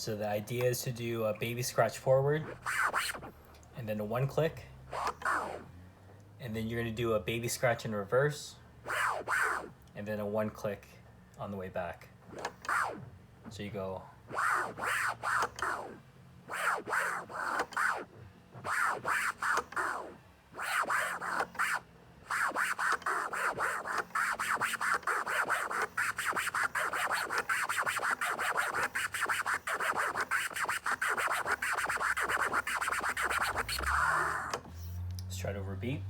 So the idea is to do a baby scratch forward, and then a 1 click, and then you're going to do a baby scratch in reverse, and then a 1 click on the way back. So you go. Let's try it over a beat.